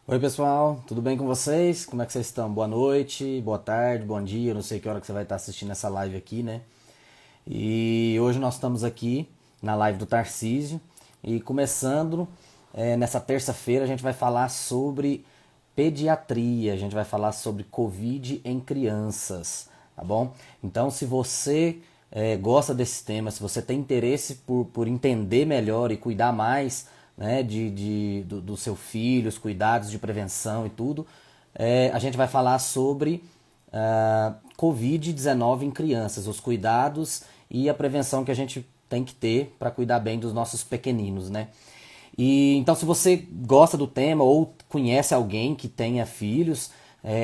Oi pessoal, tudo bem com vocês? Como é que vocês estão? Boa noite, boa tarde, bom dia, eu não sei que hora que você vai estar assistindo essa live aqui, né? E hoje nós estamos aqui na live do Tarcísio e começando nessa terça-feira a gente vai falar sobre pediatria, a gente vai falar sobre Covid em crianças, tá bom? Então se você gosta desse tema, se você tem interesse por entender melhor e cuidar mais, né, do seu filho, os cuidados de prevenção e tudo, a gente vai falar sobre Covid-19 em crianças, os cuidados e a prevenção que a gente tem que ter para cuidar bem dos nossos pequeninos, né? E então, se você gosta do tema ou conhece alguém que tenha filhos,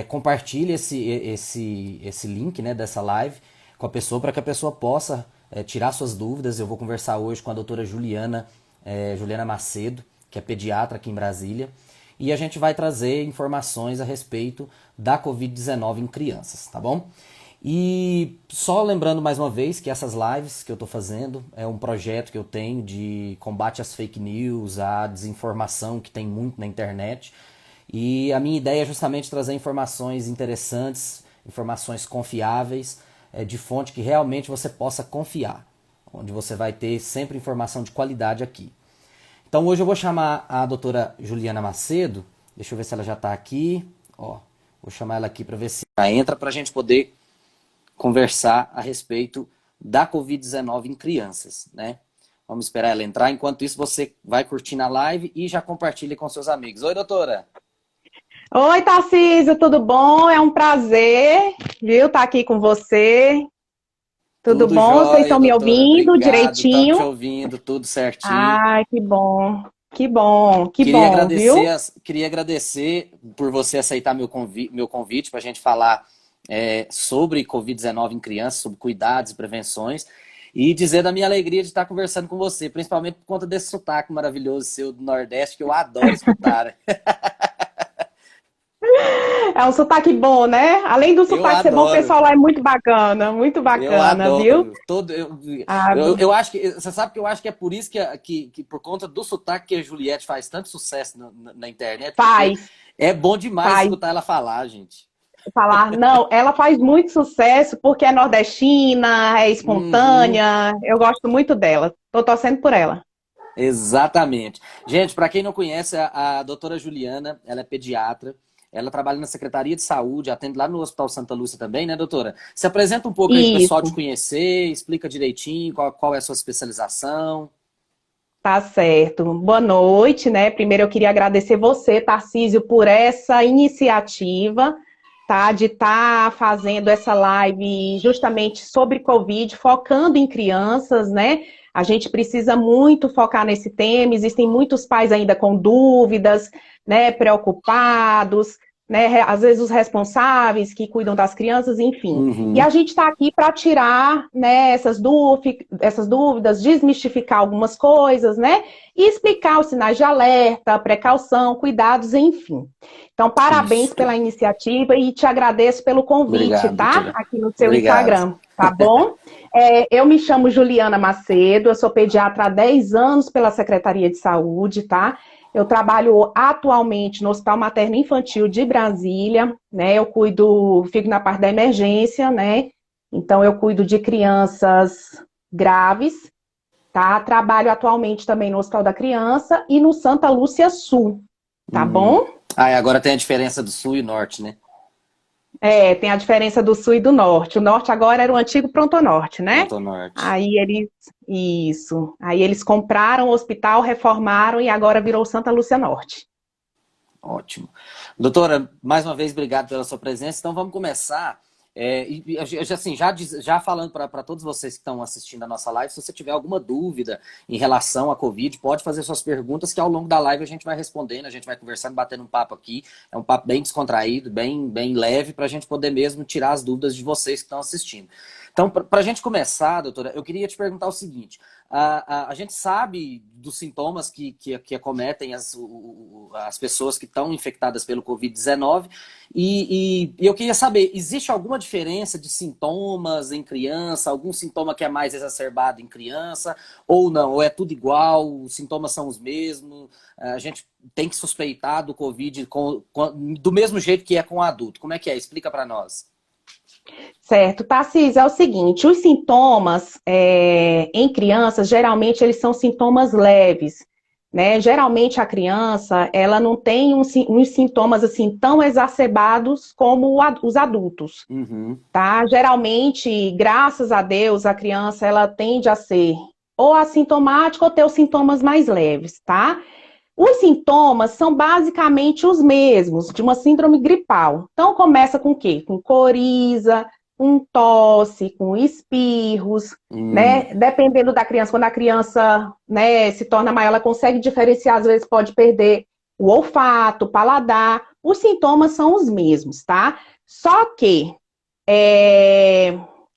compartilhe esse link, né, dessa live com a pessoa para que a pessoa possa tirar suas dúvidas. Eu vou conversar hoje com a doutora Juliana Macedo, que é pediatra aqui em Brasília, e a gente vai trazer informações a respeito da Covid-19 em crianças, tá bom? E só lembrando mais uma vez que essas lives que eu estou fazendo é um projeto que eu tenho de combate às fake news, à desinformação que tem muito na internet. E a minha ideia é justamente trazer informações interessantes, informações confiáveis, de fonte que realmente você possa confiar, onde você vai ter sempre informação de qualidade aqui. Então hoje eu vou chamar a doutora Juliana Macedo, deixa eu ver se ela já está aqui, ó, vou chamar ela aqui para ver se ela entra para a gente poder conversar a respeito da Covid-19 em crianças, né? Vamos esperar ela entrar. Enquanto isso, você vai curtir na live e já compartilhe com seus amigos. Oi, doutora. Oi, Tarcísio, tudo bom? É um prazer, viu, estar aqui com você. Tudo Tudo bom? Vocês jóia, estão me doutora. ouvindo Obrigado. Estamos te direitinho? ouvindo, tudo certinho. Ai, que bom. Que bom, que Queria bom, agradecer, viu? queria agradecer por você aceitar meu convite para a gente falar sobre Covid-19 em crianças, sobre cuidados e prevenções, e dizer da minha alegria de estar conversando com você, principalmente por conta desse sotaque maravilhoso seu do Nordeste, que eu adoro escutar. É um sotaque bom, né? Além do Eu sotaque ser bom, o adoro, pessoal lá é muito eu bacana, viu? adoro. Ah, Eu acho que, você sabe que eu acho que é por isso que por conta do sotaque que a Juliette faz tanto sucesso na internet, porque faz, é bom demais faz. escutar ela falar, gente. Falar, não, ela faz muito sucesso porque é nordestina, é Uhum. espontânea. Eu gosto muito dela. Tô torcendo por ela. Exatamente. Gente, para quem não conhece, a doutora Juliana, ela é pediatra, ela trabalha na Secretaria de Saúde, atende lá no Hospital Santa Lúcia também, né, doutora? Se apresenta um pouco aí para o pessoal te Isso. conhecer, explica direitinho qual é a sua especialização. Tá certo. Boa noite, né? Primeiro eu queria agradecer você, Tarcísio, por essa iniciativa, tá? De estar fazendo essa live justamente sobre Covid, focando em crianças, né? A gente precisa muito focar nesse tema. Existem muitos pais ainda com dúvidas, né? Preocupados, né? Às vezes os responsáveis que cuidam das crianças, enfim. E Uhum. a gente está aqui para tirar, né, essas dúvidas, desmistificar algumas coisas, né? E explicar os sinais de alerta, precaução, cuidados, enfim. Então, parabéns Isso. pela iniciativa e te agradeço pelo convite, Obrigado, tá? doutora. Aqui no seu Obrigado. Instagram, tá bom? Eu me chamo Juliana Macedo, eu sou pediatra há 10 anos pela Secretaria de Saúde, tá? Eu trabalho atualmente no Hospital Materno Infantil de Brasília, né? Eu cuido, fico na parte da emergência, né? Então, eu cuido de crianças graves, tá? Trabalho atualmente também no Hospital da Criança e no Santa Lúcia Sul, tá Hum. bom? Ah, e agora tem a diferença do sul e norte, né? Tem a diferença do Sul e do Norte. O Norte agora era o antigo Pronto-Norte, né? Pronto, norte. Aí eles, isso. Aí eles compraram o hospital, reformaram e agora virou Santa Lúcia Norte. Ótimo. Doutora, mais uma vez, obrigado pela sua presença. Então, vamos começar. Assim, já falando para todos vocês que estão assistindo a nossa live, se você tiver alguma dúvida em relação à Covid, pode fazer suas perguntas, que ao longo da live a gente vai respondendo, a gente vai conversando, batendo um papo aqui. É um papo bem descontraído, bem leve, para a gente poder mesmo tirar as dúvidas de vocês que estão assistindo. Então, para a gente começar, doutora, eu queria te perguntar o seguinte: a gente sabe dos sintomas que acometem as pessoas que estão infectadas pelo Covid-19 e eu queria saber, existe alguma diferença de sintomas em criança? Algum sintoma que é mais exacerbado em criança? Ou não? Ou é tudo igual? Os sintomas são os mesmos? A gente tem que suspeitar do Covid do mesmo jeito que é com o adulto? Como é que é? Explica para nós. Certo, Tarcísio, é o seguinte, os sintomas em crianças, geralmente eles são sintomas leves, né? Geralmente a criança, ela não tem uns sintomas assim tão exacerbados como os adultos, Uhum, tá? Geralmente, graças a Deus, a criança, ela tende a ser ou assintomática ou ter os sintomas mais leves, tá? Os sintomas são basicamente os mesmos de uma síndrome gripal. Então, começa com o quê? Com coriza, com tosse, com espirros, hum, né? Dependendo da criança, quando a criança, né, se torna maior, ela consegue diferenciar, às vezes pode perder o olfato, o paladar. Os sintomas são os mesmos, tá? Só que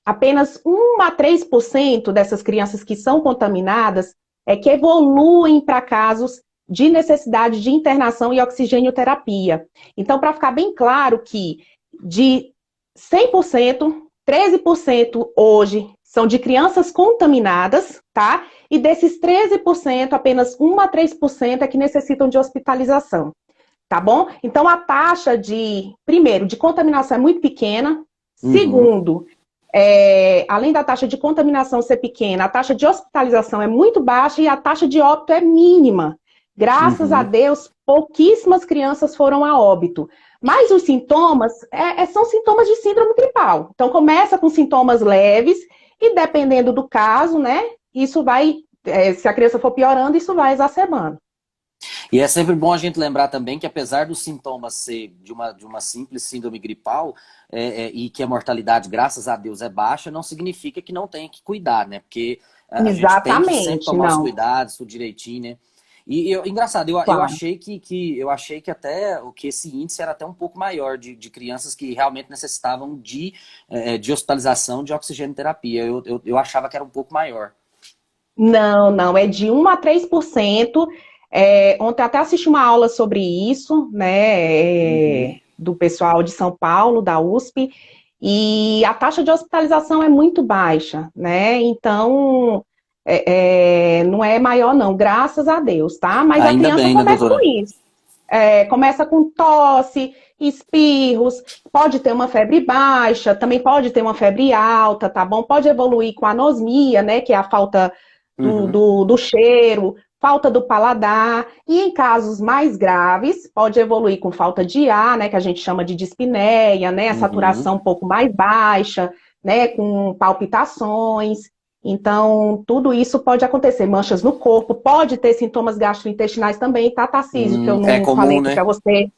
apenas 1 a 3% dessas crianças que são contaminadas que evoluem para casos de necessidade de internação e oxigênio-terapia. Então, para ficar bem claro que de 100%, 13% hoje são de crianças contaminadas, tá? E desses 13%, apenas 1 a 3% é que necessitam de hospitalização, tá bom? Então, a taxa primeiro, de contaminação é muito pequena. uhum, Segundo, além da taxa de contaminação ser pequena, a taxa de hospitalização é muito baixa e a taxa de óbito é mínima. Graças a uhum. Deus, pouquíssimas crianças foram a óbito. Mas os sintomas são sintomas de síndrome gripal. Então, começa com sintomas leves e, dependendo do caso, né, isso vai, se a criança for piorando, isso vai exacerbando. E é sempre bom a gente lembrar também que, apesar dos sintomas ser de uma simples síndrome gripal, e que a mortalidade, graças a Deus, é baixa, não significa que não tenha que cuidar, né? Porque a gente tem que sempre Exatamente, tomar os não, cuidados, tudo direitinho, né? Engraçado, eu claro. achei eu achei que até que esse índice era até um pouco maior de crianças que realmente necessitavam de hospitalização, de oxigênio terapia. Eu achava que era um pouco maior. Não, não, é de 1 a 3%. Ontem até assisti uma aula sobre isso, né, Uhum, do pessoal de São Paulo, da USP, e a taxa de hospitalização é muito baixa, né? Então, não é maior, não, graças a Deus, tá? Mas a ainda criança bem, né, começa com doutora? isso. Começa com tosse, espirros, pode ter uma febre baixa, também pode ter uma febre alta, tá bom? Pode evoluir com anosmia, né, que é a falta Uhum, do cheiro, falta do paladar, e em casos mais graves, pode evoluir com falta de ar, né, que a gente chama de dispneia, né, a uhum. saturação um pouco mais baixa, né, com palpitações. Então, tudo isso pode acontecer. Manchas no corpo, pode ter sintomas gastrointestinais também, tá, Tarcísio, que eu É não falei comum, aqui né? para você.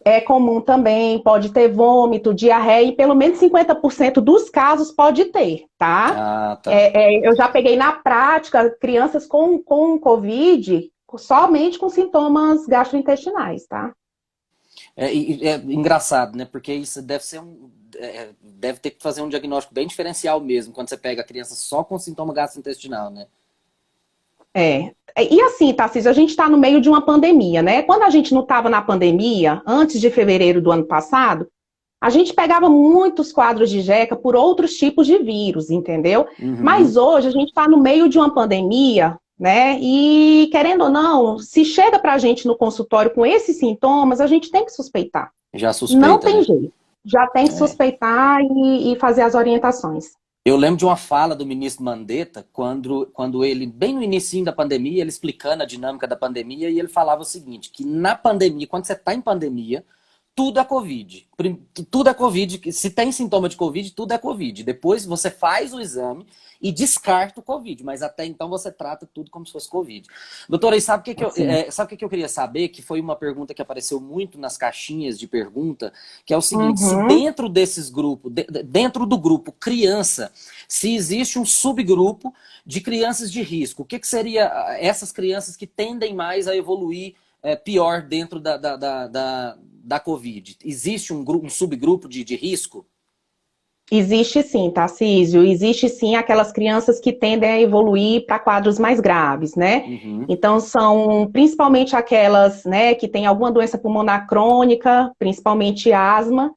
É comum também, pode ter vômito, diarreia, e pelo menos 50% dos casos pode ter, tá? Ah, tá. Eu já peguei na prática crianças com Covid somente com sintomas gastrointestinais, tá? É engraçado, né? Porque isso deve ser deve ter que fazer um diagnóstico bem diferencial mesmo, quando você pega a criança só com sintoma gastrointestinal, né? E assim, Tarcísio, a gente está no meio de uma pandemia, né? Quando a gente não estava na pandemia, antes de fevereiro do ano passado, a gente pegava muitos quadros de jeca por outros tipos de vírus, entendeu? Mas Uhum. hoje a gente está no meio de uma pandemia, né? E querendo ou não, se chega para a gente no consultório com esses sintomas, a gente tem que suspeitar. Já Não suspeita, tem né? jeito. Já tem que É. suspeitar e fazer as orientações. Eu lembro de uma fala do ministro Mandetta, quando ele, bem no início da pandemia, ele explicando a dinâmica da pandemia, e ele falava o seguinte, que na pandemia, quando você está em pandemia, tudo é Covid. Tudo é Covid. Se tem sintoma de Covid, tudo é Covid. Depois você faz o exame e descarta o Covid. Mas até então você trata tudo como se fosse Covid. Doutora, e sabe o que, Assim. sabe o que eu queria saber? Que foi uma pergunta que apareceu muito nas caixinhas de pergunta, que é o seguinte: se Uhum. dentro desses grupos, dentro do grupo criança, se existe um subgrupo de crianças de risco, o que seria essas crianças que tendem mais a evoluir pior dentro da Covid? Existe um subgrupo de risco? Existe sim, Tarcísio. Existe sim aquelas crianças que tendem a evoluir para quadros mais graves, né? Uhum, Então, são principalmente aquelas, né, que têm alguma doença pulmonar crônica, principalmente asma, uhum,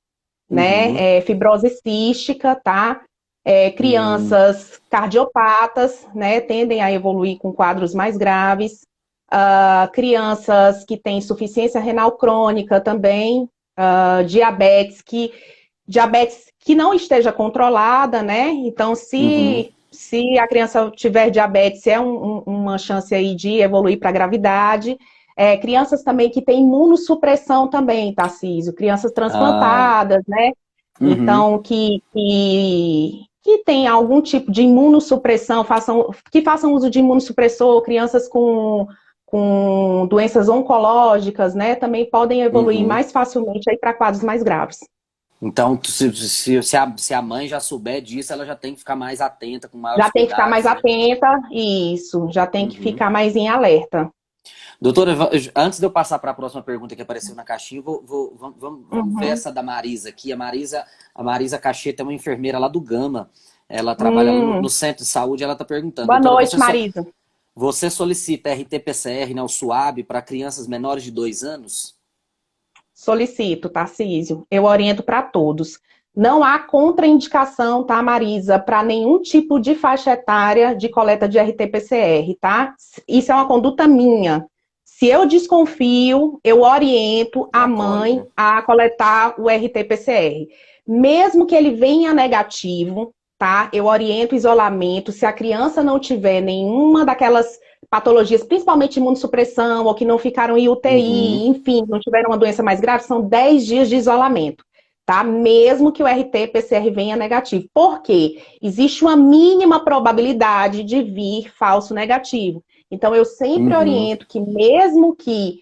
né? Fibrose cística, tá? hum, Crianças cardiopatas, né, tendem a evoluir com quadros mais graves. Crianças que têm insuficiência renal crônica também, diabetes que não esteja controlada, né? Então, uhum, se a criança tiver diabetes, uma chance aí de evoluir para a gravidade. Crianças também que têm imunossupressão também, Tarcísio, crianças ah, transplantadas, né? uhum, Então, que tem algum tipo de imunossupressão, que façam uso de imunossupressor, crianças com doenças oncológicas, né? Também podem evoluir uhum. mais facilmente aí para quadros mais graves. Então, se a mãe já souber disso, ela já tem que ficar mais atenta, com maiores Já tem que ficar mais cuidados, né? atenta, isso, já tem que Uhum. ficar mais em alerta. Doutora, antes de eu passar para a próxima pergunta que apareceu na caixinha, vamos ver Uhum. essa da Marisa aqui. A Marisa Cacheta é uma enfermeira lá do Gama. Ela trabalha lá no Hum. centro de saúde. Ela está perguntando, Boa doutora, noite, Marisa. você solicita RT-PCR, né, o SUAB, para crianças menores de 2 anos? Solicito, Tarcísio. Eu oriento para todos. Não há contraindicação, tá, Marisa, para nenhum tipo de faixa etária de coleta de RT-PCR, tá? Isso é uma conduta minha. Se eu desconfio, eu oriento Já a acolhe, mãe né? a coletar o RT-PCR. Mesmo que ele venha negativo, tá? Eu oriento o isolamento. Se a criança não tiver nenhuma daquelas patologias, principalmente imunossupressão, ou que não ficaram em Uhum, UTI, enfim, não tiveram uma doença mais grave, são 10 dias de isolamento, tá? Mesmo que o RT-PCR venha negativo. Por quê? Existe uma mínima probabilidade de vir falso negativo. Então, eu sempre uhum. oriento que, mesmo que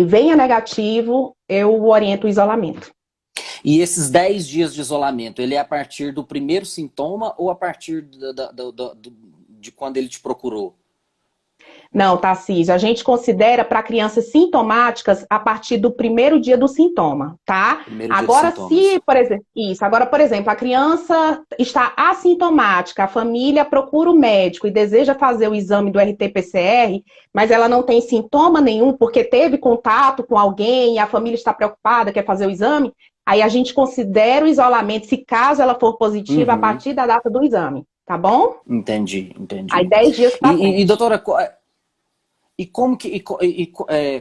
venha negativo, eu oriento o isolamento. E esses 10 dias de isolamento, ele é a partir do primeiro sintoma ou a partir de quando ele te procurou? Não, Tarcísio, a gente considera para crianças sintomáticas a partir do primeiro dia do sintoma, tá? Primeiro dia de Agora, sintomas. se, por exemplo, agora, por exemplo, a criança está assintomática, a família procura o médico e deseja fazer o exame do RT-PCR, mas ela não tem sintoma nenhum porque teve contato com alguém e a família está preocupada, quer fazer o exame, aí a gente considera o isolamento, se caso ela for positiva, a Uhum. partir da data do exame, tá bom? Entendi, Aí entendi. 10 dias E, para frente. doutora, e como que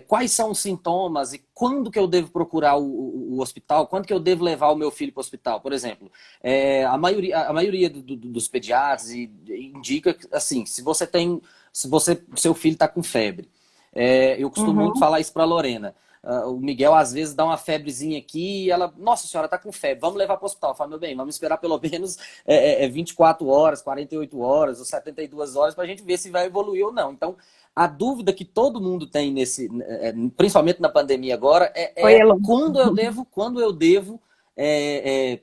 quais são os sintomas e quando que eu devo procurar o hospital? Quando que eu devo levar o meu filho para o hospital? Por exemplo, a maioria dos pediatras indica que, assim, se seu filho está com febre, eu costumo muito Uhum. falar isso para a Lorena. O Miguel às vezes dá uma febrezinha aqui e ela, nossa senhora, tá com febre, vamos levar para o hospital. Eu falo, meu bem, vamos esperar pelo menos 24 horas, 48 horas ou 72 horas para a gente ver se vai evoluir ou não. Então, a dúvida que todo mundo tem principalmente na pandemia agora, Oi, é Elô. quando eu devo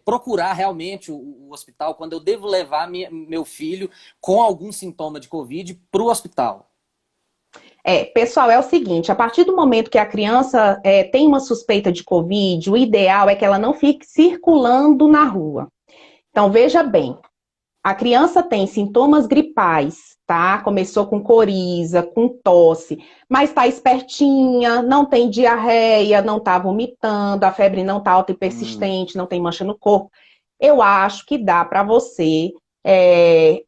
procurar realmente o hospital, quando eu devo levar meu filho com algum sintoma de Covid para o hospital. Pessoal, é o seguinte, a partir do momento que a criança tem uma suspeita de Covid, o ideal é que ela não fique circulando na rua. Então, veja bem, a criança tem sintomas gripais, tá? Começou com coriza, com tosse, mas está espertinha, não tem diarreia, não está vomitando, a febre não está alta e Hum, persistente, não tem mancha no corpo. Eu acho que dá para você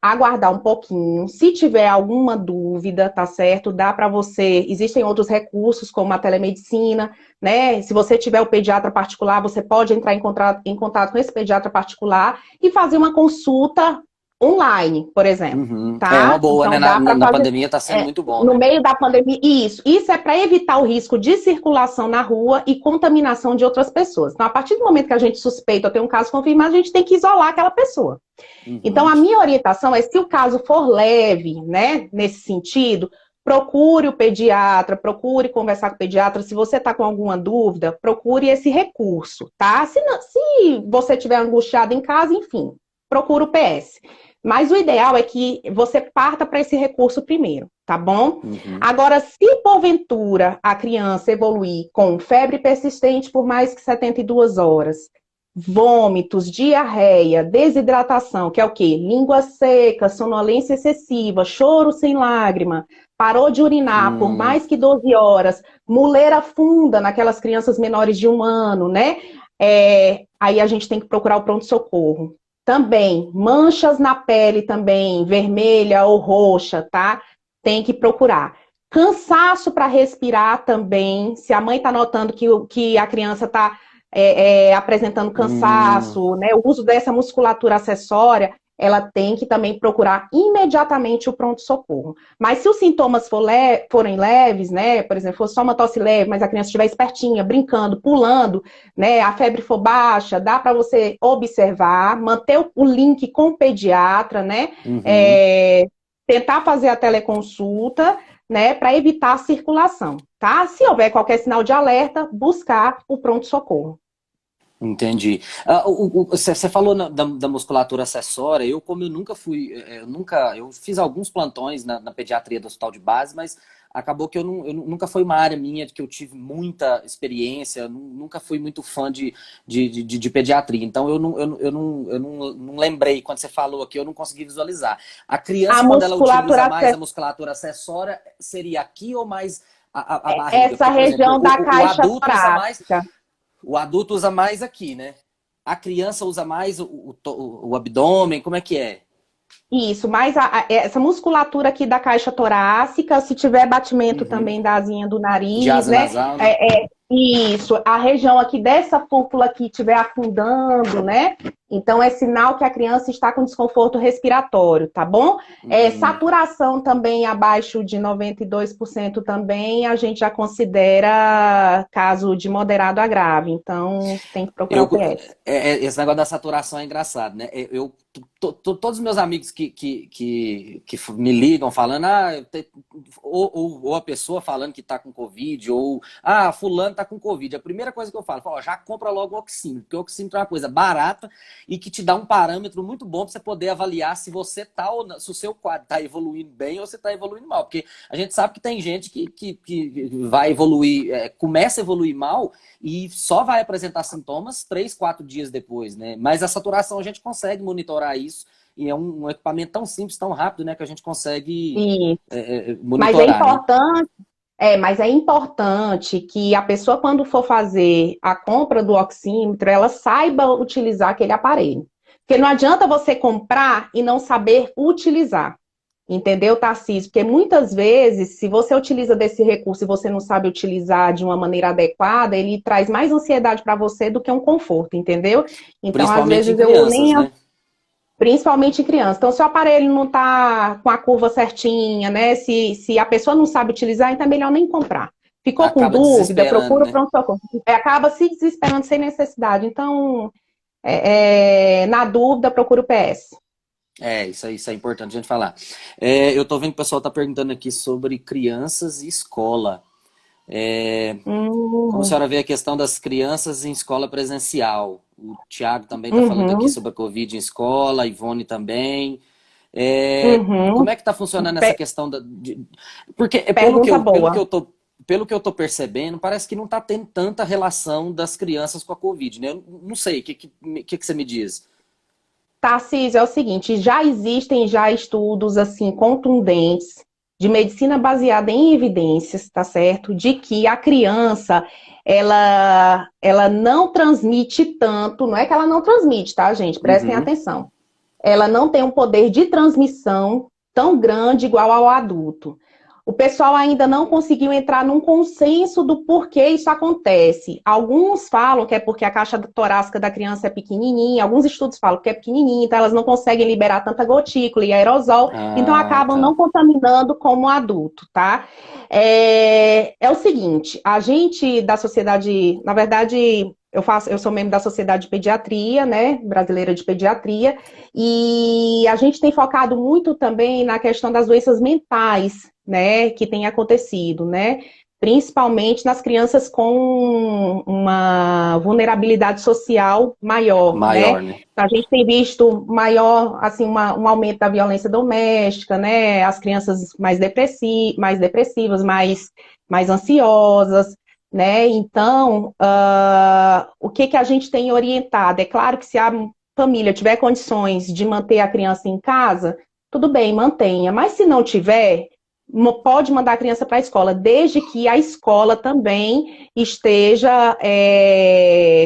aguardar um pouquinho. Se tiver alguma dúvida, tá certo? Dá para você. Existem outros recursos, como a telemedicina, né? Se você tiver o pediatra particular, você pode entrar em contato com esse pediatra particular e fazer uma consulta online, por exemplo, uhum. É uma tá? boa, né? Então Na, dá na, para na fazer pandemia está sendo muito bom, no né? meio da pandemia. Isso é para evitar o risco de circulação na rua e contaminação de outras pessoas. Então, a partir do momento que a gente suspeita ou tem um caso confirmado, a gente tem que isolar aquela pessoa. Então, Uhum. a minha orientação é, se o caso for leve, né, nesse sentido, procure o pediatra, procure conversar com o pediatra. Se você está com alguma dúvida, procure esse recurso, tá? Se você estiver angustiado em casa, enfim, procure o PS. Mas o ideal é que você parta para esse recurso primeiro, tá bom? Uhum. Agora, se porventura a criança evoluir com febre persistente por mais que 72 horas, vômitos, diarreia, desidratação, que é o quê? Língua seca, sonolência excessiva, choro sem lágrima, parou de urinar por Hum, mais que 12 horas, muleira funda naquelas crianças menores de 1 ano, né? Aí a gente tem que procurar o pronto-socorro. Também, manchas na pele também, vermelha ou roxa, tá? Tem que procurar. Cansaço para respirar também. Se a mãe está notando que a criança está apresentando hum, cansaço, né, o uso dessa musculatura acessória, ela tem que também procurar imediatamente o pronto-socorro. Mas se os sintomas forem leves, né, por exemplo, for só uma tosse leve, mas a criança estiver espertinha, brincando, pulando, né, a febre for baixa, dá para você observar, manter o link com o pediatra, né, uhum. tentar fazer a teleconsulta, né, para evitar a circulação, tá? Se houver qualquer sinal de alerta, buscar o pronto-socorro. Entendi. Você falou da musculatura acessória. Como eu nunca fui, eu fiz alguns plantões na pediatria do hospital de base, mas acabou que nunca foi uma área minha que eu tive muita experiência, nunca fui muito fã de pediatria. Então eu não lembrei, quando você falou aqui, eu não consegui visualizar. A A criança, quando ela utiliza musculatura mais a musculatura acessória, seria aqui ou mais a barriga? essa Porque, por exemplo, região da o caixa adulto usa mais. torácica. O adulto usa mais aqui, né? A criança usa mais o abdômen, como é que é? Isso, mas essa musculatura aqui da caixa torácica, se tiver batimento Uhum. também da asinha do De nariz, asa né? nasal, né? Isso, a região aqui dessa fúcula aqui estiver afundando, né? Então é sinal que a criança está com desconforto respiratório, tá bom? Hum. Saturação também abaixo de 92% também, a gente já considera caso de moderado a grave, então tem que procurar Eu, o PS. esse negócio da saturação é engraçado, né? Todos os meus amigos que me ligam falando, ou a pessoa falando que tá com Covid, ou fulano tá com Covid. A primeira coisa que eu falo, ó, já compra logo o oxímetro, porque o oxímetro é uma coisa barata e que te dá um parâmetro muito bom para você poder avaliar se você tá ou não, se o seu quadro tá evoluindo bem ou se tá evoluindo mal. Porque a gente sabe que tem gente que vai evoluir, começa a evoluir mal e só vai apresentar sintomas 3, 4 dias depois, né? Mas a saturação a gente consegue monitorar isso e é um equipamento tão simples, tão rápido, né, que a gente consegue Isso. Mas é monitorar, né? importante. Mas é importante que a pessoa, quando for fazer a compra do oxímetro, ela saiba utilizar aquele aparelho. Porque não adianta você comprar e não saber utilizar. Entendeu, Tarcísio? Porque muitas vezes, se você utiliza desse recurso e você não sabe utilizar de uma maneira adequada, ele traz mais ansiedade para você do que um conforto, entendeu? Então, às Principalmente em vezes, eu crianças, nem né? principalmente em criança. Então, se o aparelho não está com a curva certinha, né? Se a pessoa não sabe utilizar, então é melhor nem comprar. Ficou com Acaba dúvida, desesperando, procura o né? pronto-socorro. Acaba se desesperando sem necessidade. Então, na dúvida, procura o PS. Isso é importante a gente falar. Eu tô vendo que o pessoal tá perguntando aqui sobre crianças e escola. É, Como a Uhum, senhora vê a questão das crianças em escola presencial? O Tiago também está falando aqui uhum, sobre a Covid em escola, a Ivone também. uhum. Como é que está funcionando essa questão porque Pergunta boa. pelo que eu tô percebendo, parece que não está tendo tanta relação das crianças com a Covid, né? Eu não sei, o que você me diz? Tarcísio, é o seguinte, já existem já estudos assim contundentes de medicina baseada em evidências, tá certo? De que a criança ela não transmite tanto, não é que ela não transmite, tá, gente? Prestem Uhum. atenção. Ela não tem um poder de transmissão tão grande igual ao adulto. O pessoal ainda não conseguiu entrar num consenso do porquê isso acontece. Alguns falam que é porque a caixa torácica da criança é pequenininha, alguns estudos falam que é pequenininha, então elas não conseguem liberar tanta gotícula e aerosol, então Ah, acabam não tá. contaminando como adulto, tá? É o seguinte, a gente da sociedade, na verdade, eu sou membro da Sociedade de Pediatria, né, brasileira de pediatria, e a gente tem focado muito também na questão das doenças mentais, né, que tem acontecido, né? Principalmente nas crianças com uma vulnerabilidade social maior, né? Maior, né? A gente tem visto maior, assim, um aumento da violência doméstica, né? As crianças mais depressivas, mais ansiosas, né? Então, o que que a gente tem orientado? É claro que se a família tiver condições de manter a criança em casa, tudo bem, mantenha. Mas se não tiver, pode mandar a criança para a escola, desde que a escola também esteja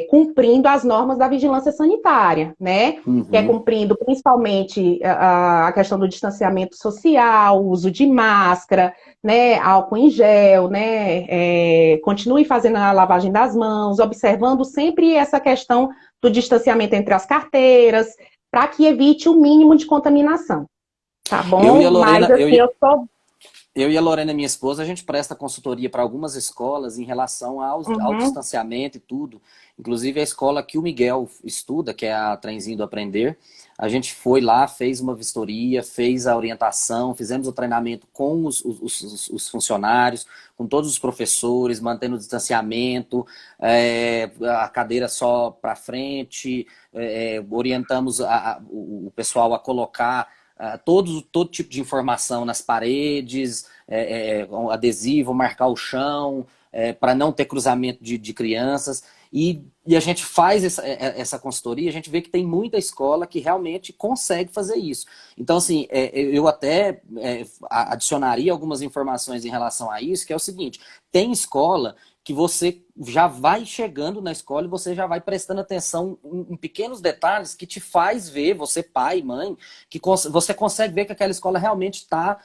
cumprindo as normas da vigilância sanitária, né? Que é Uhum. cumprindo principalmente a questão do distanciamento social, uso de máscara, né, álcool em gel, né, continue fazendo a lavagem das mãos, observando sempre essa questão do distanciamento entre as carteiras, para que evite o mínimo de contaminação, tá Eu e a bom? Mas Lorena, assim, eu sou. eu e a Lorena, minha esposa, a gente presta consultoria para algumas escolas em relação ao Uhum, distanciamento e tudo. Inclusive a escola que o Miguel estuda, que é a Trenzinho do Aprender, a gente foi lá, fez uma vistoria, fez a orientação, fizemos o treinamento com os funcionários, com todos os professores, mantendo o distanciamento, a cadeira só para frente, orientamos o pessoal a colocar todo tipo de informação nas paredes, adesivo, marcar o chão, para não ter cruzamento de crianças. E a gente faz essa consultoria, a gente vê que tem muita escola que realmente consegue fazer isso. Então, assim, eu até adicionaria algumas informações em relação a isso, que é o seguinte, tem escola que você já vai chegando na escola e você já vai prestando atenção em pequenos detalhes que te faz ver, você pai, mãe, que você consegue ver que aquela escola realmente está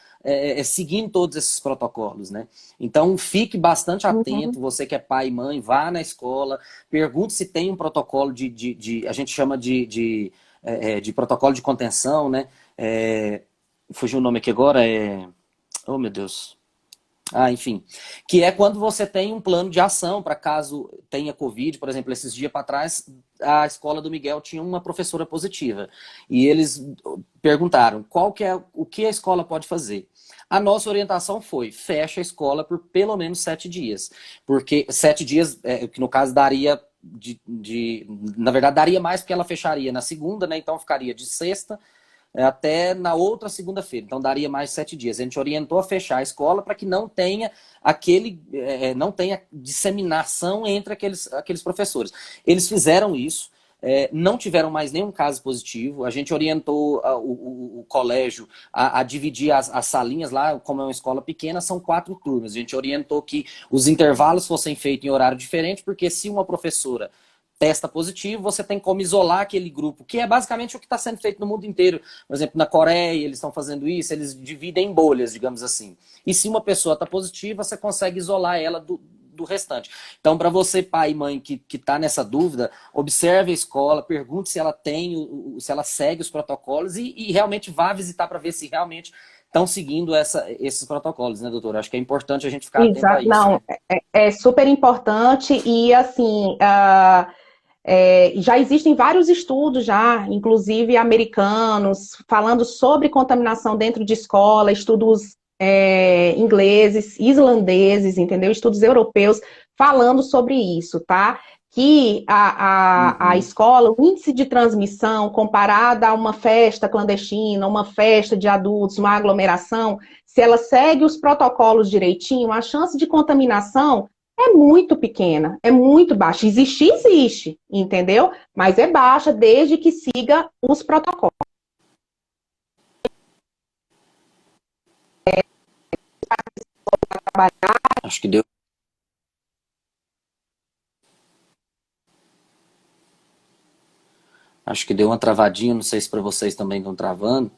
seguindo todos esses protocolos, né? Então fique bastante uhum. atento, você que é pai e mãe, vá na escola, pergunte se tem um protocolo a gente chama de protocolo de contenção, né? Fugiu o nome aqui agora, oh meu Deus. Enfim, que é quando você tem um plano de ação para caso tenha Covid, por exemplo, esses dias para trás, a escola do Miguel tinha uma professora positiva e eles perguntaram o que a escola pode fazer. A nossa orientação foi, fecha a escola por pelo menos 7 dias, porque 7 dias, que no caso daria na verdade daria mais porque ela fecharia na segunda, né? Então ficaria de sexta até na outra segunda-feira. Então daria mais 7 dias. A gente orientou a fechar a escola para que não tenha não tenha disseminação entre aqueles professores. Eles fizeram isso. Não tiveram mais nenhum caso positivo. A gente orientou o colégio a dividir as salinhas lá, como é uma escola pequena, são 4 turmas. A gente orientou que os intervalos fossem feitos em horário diferente, porque se uma professora testa positivo, você tem como isolar aquele grupo, que é basicamente o que está sendo feito no mundo inteiro. Por exemplo, na Coreia, eles estão fazendo isso, eles dividem em bolhas, digamos assim. E se uma pessoa está positiva, você consegue isolar ela do restante. Então, para você, pai e mãe, que está nessa dúvida, observe a escola, pergunte se ela se ela segue os protocolos e realmente vá visitar para ver se realmente estão seguindo esses protocolos, né, doutora? Acho que é importante a gente ficar atento a Exato, isso, não, né? é super importante e assim, já existem vários estudos já, inclusive americanos, falando sobre contaminação dentro de escola, estudos ingleses, islandeses, entendeu? Estudos europeus falando sobre isso, tá? Que a Uhum. escola, o índice de transmissão comparada a uma festa clandestina, uma festa de adultos, uma aglomeração, se ela segue os protocolos direitinho, a chance de contaminação é muito pequena, é muito baixa. Existir, existe, entendeu? Mas é baixa desde que siga os protocolos. Acho que deu. Acho que deu uma travadinha, não sei se para vocês também estão travando.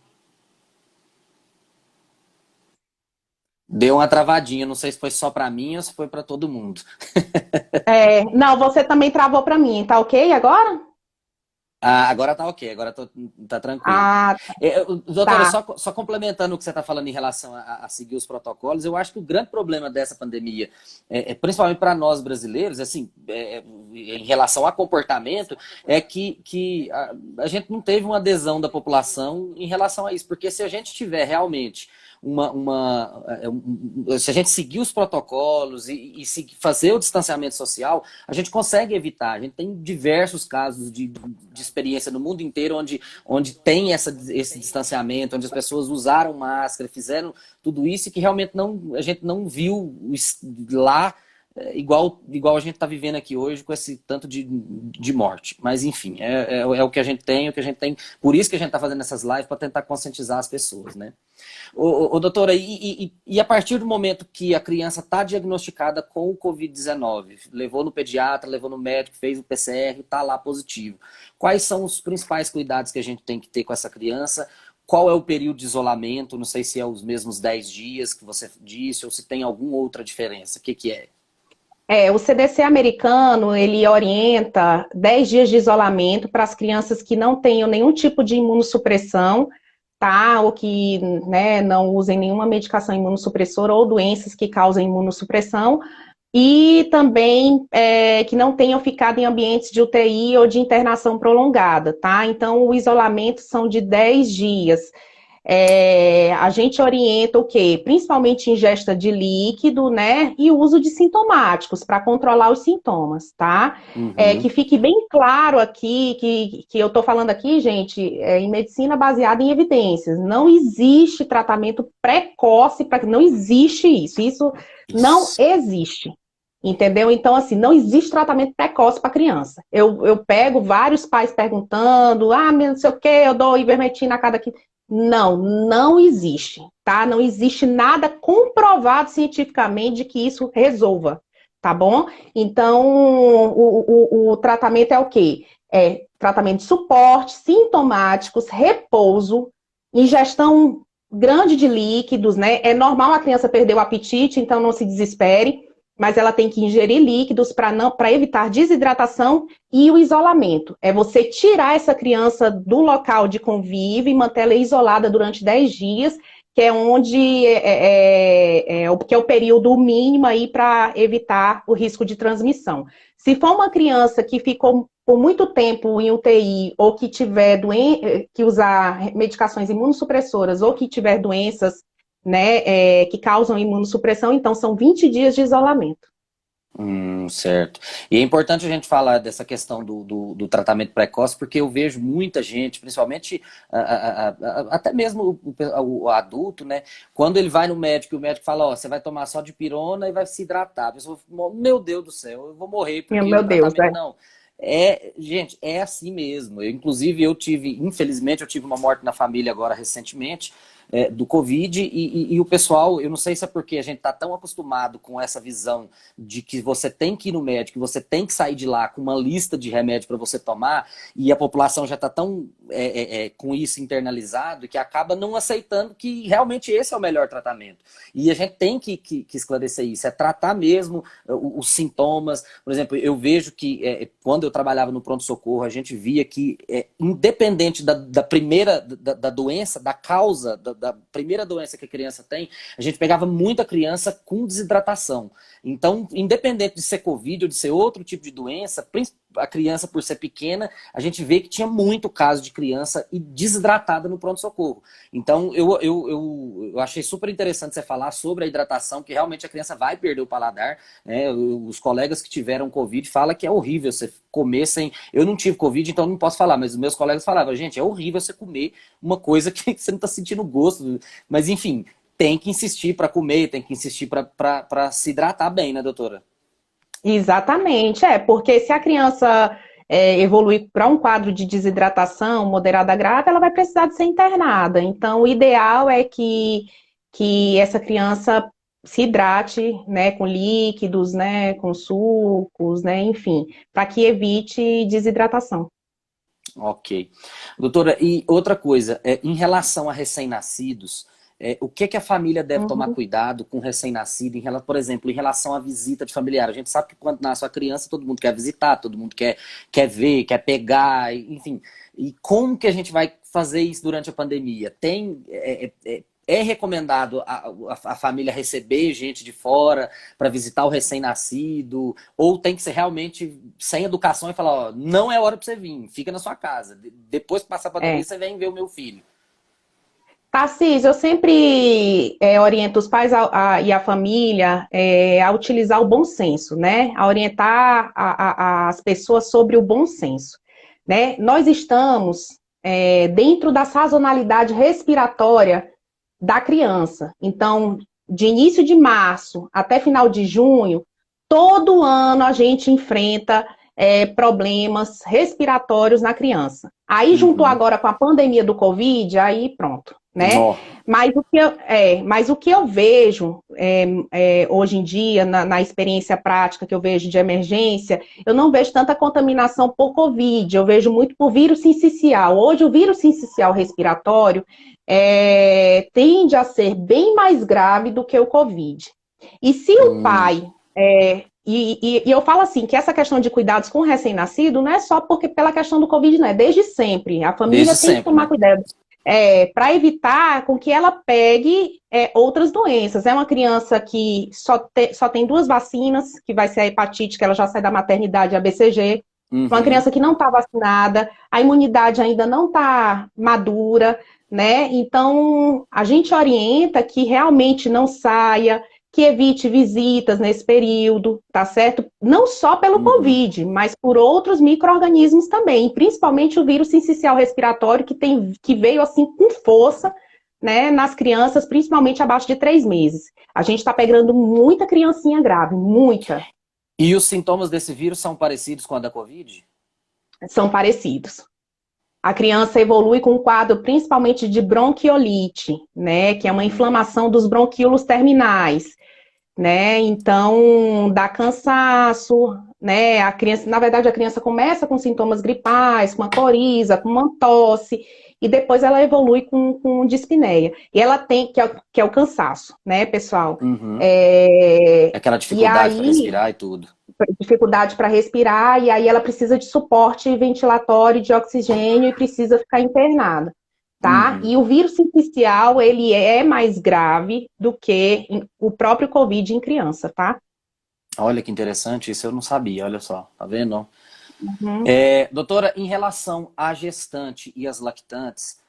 Deu uma travadinha, não sei se foi só para mim ou se foi para todo mundo. Não, você também travou para mim, tá ok agora? Agora tá ok, agora tá tranquilo. Ah, Doutora, tá. só complementando o que você está falando em relação a seguir os protocolos, eu acho que o grande problema dessa pandemia, principalmente para nós brasileiros, assim, em relação a comportamento, é que a gente não teve uma adesão da população em relação a isso, porque se a gente tiver realmente se a gente seguir os protocolos fazer o distanciamento social, a gente consegue evitar. A gente tem diversos casos de experiência no mundo inteiro onde tem esse distanciamento, onde as pessoas usaram máscara, fizeram tudo isso e que realmente a gente não viu lá igual a gente está vivendo aqui hoje com esse tanto de morte. Mas enfim, é o que a gente tem, o que a gente tem. Por isso que a gente está fazendo essas lives para tentar conscientizar as pessoas, né? Doutora, e a partir do momento que a criança está diagnosticada com o Covid-19, levou no pediatra, levou no médico, fez o PCR, está lá positivo. Quais são os principais cuidados que a gente tem que ter com essa criança? Qual é o período de isolamento? Não sei se é os mesmos 10 dias que você disse ou se tem alguma outra diferença. O que é? O CDC americano, ele orienta 10 dias de isolamento para as crianças que não tenham nenhum tipo de imunossupressão, tá? Ou que, né, não usem nenhuma medicação imunossupressora ou doenças que causam imunossupressão. E também que não tenham ficado em ambientes de UTI ou de internação prolongada, tá? Então, o isolamento são de 10 dias. A gente orienta o quê? Principalmente ingesta de líquido, né? E uso de sintomáticos para controlar os sintomas, tá? Que fique bem claro aqui que eu estou falando aqui, gente, em medicina baseada em evidências. Não existe tratamento precoce, não existe isso. Isso não existe. Entendeu? Então, assim, não existe tratamento precoce para criança. Eu pego vários pais perguntando, não sei o quê, eu dou ivermectina a cada... Não existe, tá? Não existe nada comprovado cientificamente de que isso resolva, tá bom? Então, o tratamento é o quê? É tratamento de suporte, sintomáticos, repouso, ingestão grande de líquidos, né? É normal a criança perder o apetite, então não se desespere, mas ela tem que ingerir líquidos para evitar desidratação e o isolamento. É você tirar essa criança do local de convívio e mantê-la isolada durante 10 dias, que é onde que é o período mínimo aí para evitar o risco de transmissão. Se for uma criança que ficou por muito tempo em UTI ou que tiver que usar medicações imunossupressoras ou que tiver doenças, né, que causam imunossupressão, então são 20 dias de isolamento. Certo. E é importante a gente falar dessa questão do tratamento precoce, porque eu vejo muita gente, principalmente até mesmo o adulto, né? Quando ele vai no médico e o médico fala, você vai tomar só dipirona e vai se hidratar. A pessoa fala, meu Deus do céu, eu vou morrer porque meu o Deus, tratamento não. Gente, é assim mesmo. Inclusive, infelizmente, eu tive uma morte na família agora recentemente, do Covid, e o pessoal, eu não sei se é porque a gente está tão acostumado com essa visão de que você tem que ir no médico, você tem que sair de lá com uma lista de remédio para você tomar, e a população já está tão com isso internalizado que acaba não aceitando que realmente esse é o melhor tratamento. E a gente tem que esclarecer isso, é tratar mesmo os sintomas. Por exemplo, eu vejo que quando eu trabalhava no pronto-socorro, a gente via que, independente da primeira da doença, da causa, da primeira doença que a criança tem, a gente pegava muita criança com desidratação. Então, independente de ser Covid ou de ser outro tipo de doença, a criança, por ser pequena, a gente vê que tinha muito caso de criança desidratada no pronto-socorro. Então, eu achei super interessante você falar sobre a hidratação, que realmente a criança vai perder o paladar, né? Os colegas que tiveram Covid falam que é horrível você comer sem... Eu não tive Covid, então não posso falar, mas os meus colegas falavam, gente, é horrível você comer uma coisa que você não está sentindo gosto. Mas, enfim, tem que insistir para comer, tem que insistir para se hidratar bem, né, doutora? Exatamente, porque se a criança evoluir para um quadro de desidratação moderada grave, ela vai precisar de ser internada. Então, o ideal é que essa criança se hidrate, né, com líquidos, né, com sucos, né, enfim, para que evite desidratação. Ok. Doutora, e outra coisa, em relação a recém-nascidos, o que a família deve tomar cuidado com o recém-nascido, por exemplo, em relação à visita de familiar? A gente sabe que quando nasce a criança, todo mundo quer visitar, todo mundo quer ver, quer pegar, enfim. E como que a gente vai fazer isso durante a pandemia? É recomendado a família receber gente de fora para visitar o recém-nascido? Ou tem que ser realmente sem educação e falar, não é hora para você vir, fica na sua casa. Depois que passar a pandemia, você vem ver o meu filho. Tarcísio, eu sempre oriento os pais e a família a utilizar o bom senso, né? A orientar as pessoas sobre o bom senso, né? Nós estamos dentro da sazonalidade respiratória da criança. Então, de início de março até final de junho, todo ano a gente enfrenta problemas respiratórios na criança. Aí juntou Uhum. agora com a pandemia do Covid, aí pronto, né? Nó. Mas o que eu vejo hoje em dia, na experiência prática que eu vejo de emergência, eu não vejo tanta contaminação por Covid, eu vejo muito por vírus sincicial. Hoje o vírus sincicial respiratório tende a ser bem mais grave do que o Covid. E se o pai e eu falo assim, que essa questão de cuidados com o recém-nascido não é só porque pela questão do Covid, não, é desde sempre. A família Desde tem que sempre, tomar né? cuidado para evitar com que ela pegue outras doenças. É uma criança que só tem duas vacinas, que vai ser a hepatite, que ela já sai da maternidade, a BCG. Uma Uhum. criança que não está vacinada, a imunidade ainda não está madura, né? Então, a gente orienta que realmente não saia, que evite visitas nesse período, tá certo? Não só pelo Uhum. Covid, mas por outros micro-organismos também, principalmente o vírus sincicial respiratório, que veio assim com força, né, nas crianças, principalmente abaixo de 3 meses. A gente está pegando muita criancinha grave, muita. E os sintomas desse vírus são parecidos com a da Covid? São parecidos. A criança evolui com um quadro principalmente de bronquiolite, né, que é uma Uhum. inflamação dos bronquíolos terminais. Né? Então, dá cansaço, né? A criança, na verdade, a criança começa com sintomas gripais, com uma coriza, com uma tosse, e depois ela evolui com dispneia. E ela tem, que é o cansaço, né, pessoal? Uhum. É, Aquela e dificuldade para aí, respirar e tudo. dificuldade para respirar, e aí ela precisa de suporte ventilatório, de oxigênio, e precisa ficar internada. Tá? Uhum. E o vírus sincicial, ele é mais grave do que o próprio Covid em criança, tá? Olha que interessante, isso eu não sabia, olha só, tá vendo? Uhum. Doutora, em relação à gestante e às lactantes,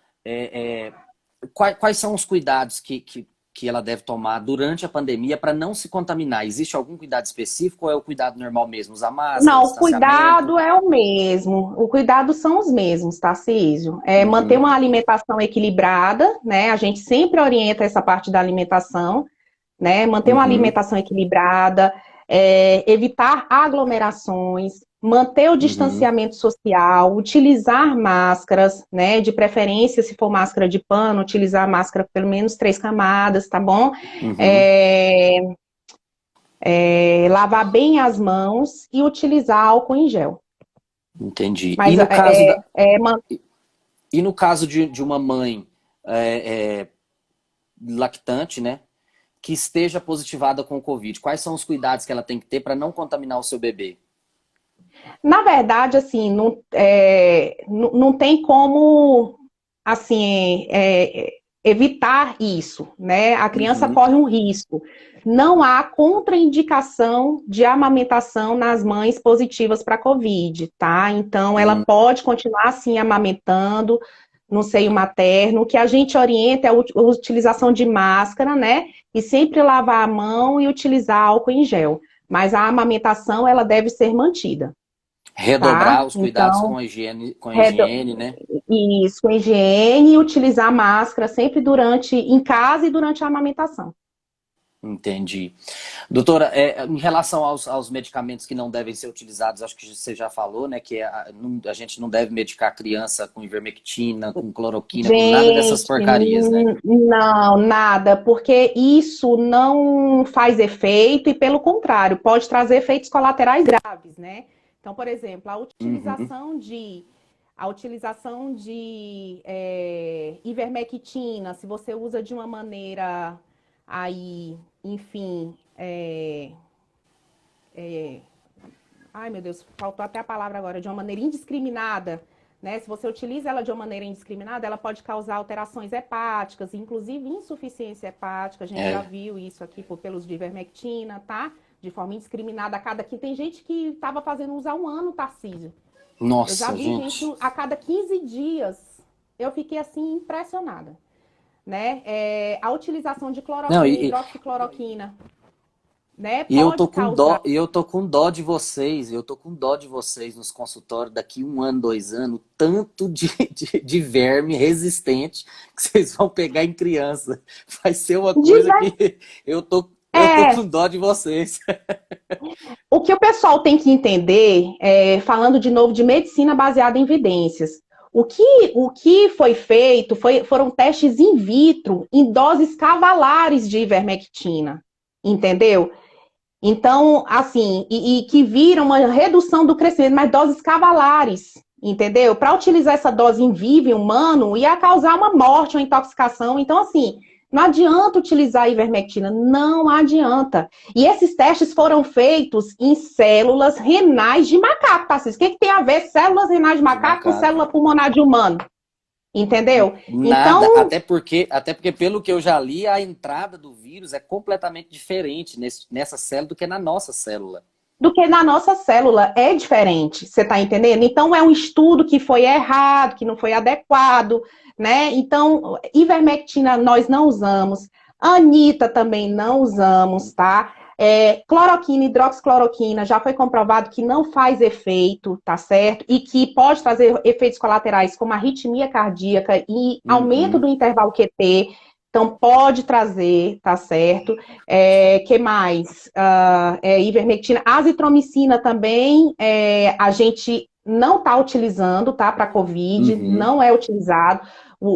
quais são os cuidados que ela deve tomar durante a pandemia para não se contaminar? Existe algum cuidado específico ou é o cuidado normal mesmo? Usar máscara, Não, o distanciamento? cuidado é o mesmo. O cuidado são os mesmos, tá, Císio? É manter Uhum, uma alimentação equilibrada, né? A gente sempre orienta essa parte da alimentação, né? Manter uma uhum, alimentação equilibrada, evitar aglomerações, manter o uhum, distanciamento social, utilizar máscaras, né? De preferência, se for máscara de pano, utilizar máscara pelo menos 3 camadas, tá bom? uhum. É, lavar bem as mãos e utilizar álcool em gel. Entendi. Mas E no caso de uma mãe lactante, né, que esteja positivada com o Covid, quais são os cuidados que ela tem que ter para não contaminar o seu bebê? na verdade, assim, não tem como assim, evitar isso, né? A criança Uhum, corre um risco. Não há contraindicação de amamentação nas mães positivas para Covid, tá? Então, ela uhum. pode continuar, assim, amamentando no seio materno. O que a gente orienta é a utilização de máscara, né? E sempre lavar a mão e utilizar álcool em gel. Mas a amamentação, ela deve ser mantida, Redobrar tá? os cuidados Então, com a higiene, né? isso, com higiene e utilizar máscara sempre em casa e durante a amamentação. Entendi. Doutora, em relação aos medicamentos que não devem ser utilizados, acho que você já falou, né? Que a gente não deve medicar a criança com ivermectina, com cloroquina, com nada dessas Gente, porcarias, né? não, nada, porque isso não faz efeito e, pelo contrário, pode trazer efeitos colaterais graves, né? Então, por exemplo, Uhum, a utilização de ivermectina, se você usa de uma maneira aí, enfim, ai meu Deus, faltou até a palavra agora, de uma maneira indiscriminada, né? Se você utiliza ela de uma maneira indiscriminada, ela pode causar alterações hepáticas, inclusive insuficiência hepática. A gente já é. viu isso aqui pelos de ivermectina, tá? De forma indiscriminada a cada que tem gente que estava fazendo usar um ano, Tarcísio. Eu já Nossa, vi gente gente. a cada 15 dias. Eu fiquei assim impressionada, né? A utilização de Não, cloroquina, hidroxicloroquina, né? e eu tô Pode com dó, causar. e eu tô com dó de vocês, eu tô com dó de vocês nos consultórios daqui 1 ano, 2 anos, tanto de verme resistente que vocês vão pegar em criança. Vai ser uma De coisa que eu tô Eu tô É, com dó de vocês. o que o pessoal tem que entender, falando de novo de medicina baseada em evidências, o que foi feito foram testes in vitro em doses cavalares de ivermectina, entendeu? Então, assim, e que viram uma redução do crescimento, mas doses cavalares, entendeu? Para utilizar essa dose em vivo, em humano, ia causar uma morte, uma intoxicação. Então, assim, não adianta utilizar a ivermectina, não adianta. E esses testes foram feitos em células renais de macaco, tá? O que, que tem a ver células renais de De macaco com macaco. célula pulmonar de humano? Entendeu? Nada, Então, até porque pelo que eu já li, a entrada do vírus é completamente diferente nessa célula do que na nossa célula. do que na nossa célula. É diferente, você está entendendo? Então, é um estudo que foi errado, que não foi adequado, né? Então, ivermectina nós não usamos, anita também não usamos, tá? Cloroquina, hidroxicloroquina, já foi comprovado que não faz efeito, tá certo? E que pode trazer efeitos colaterais como arritmia cardíaca e aumento Uhum. do intervalo QT. Então, pode trazer, tá certo? Que mais? Ivermectina. Azitromicina também, a gente não está utilizando, tá? Para COVID, Uhum. não é utilizado.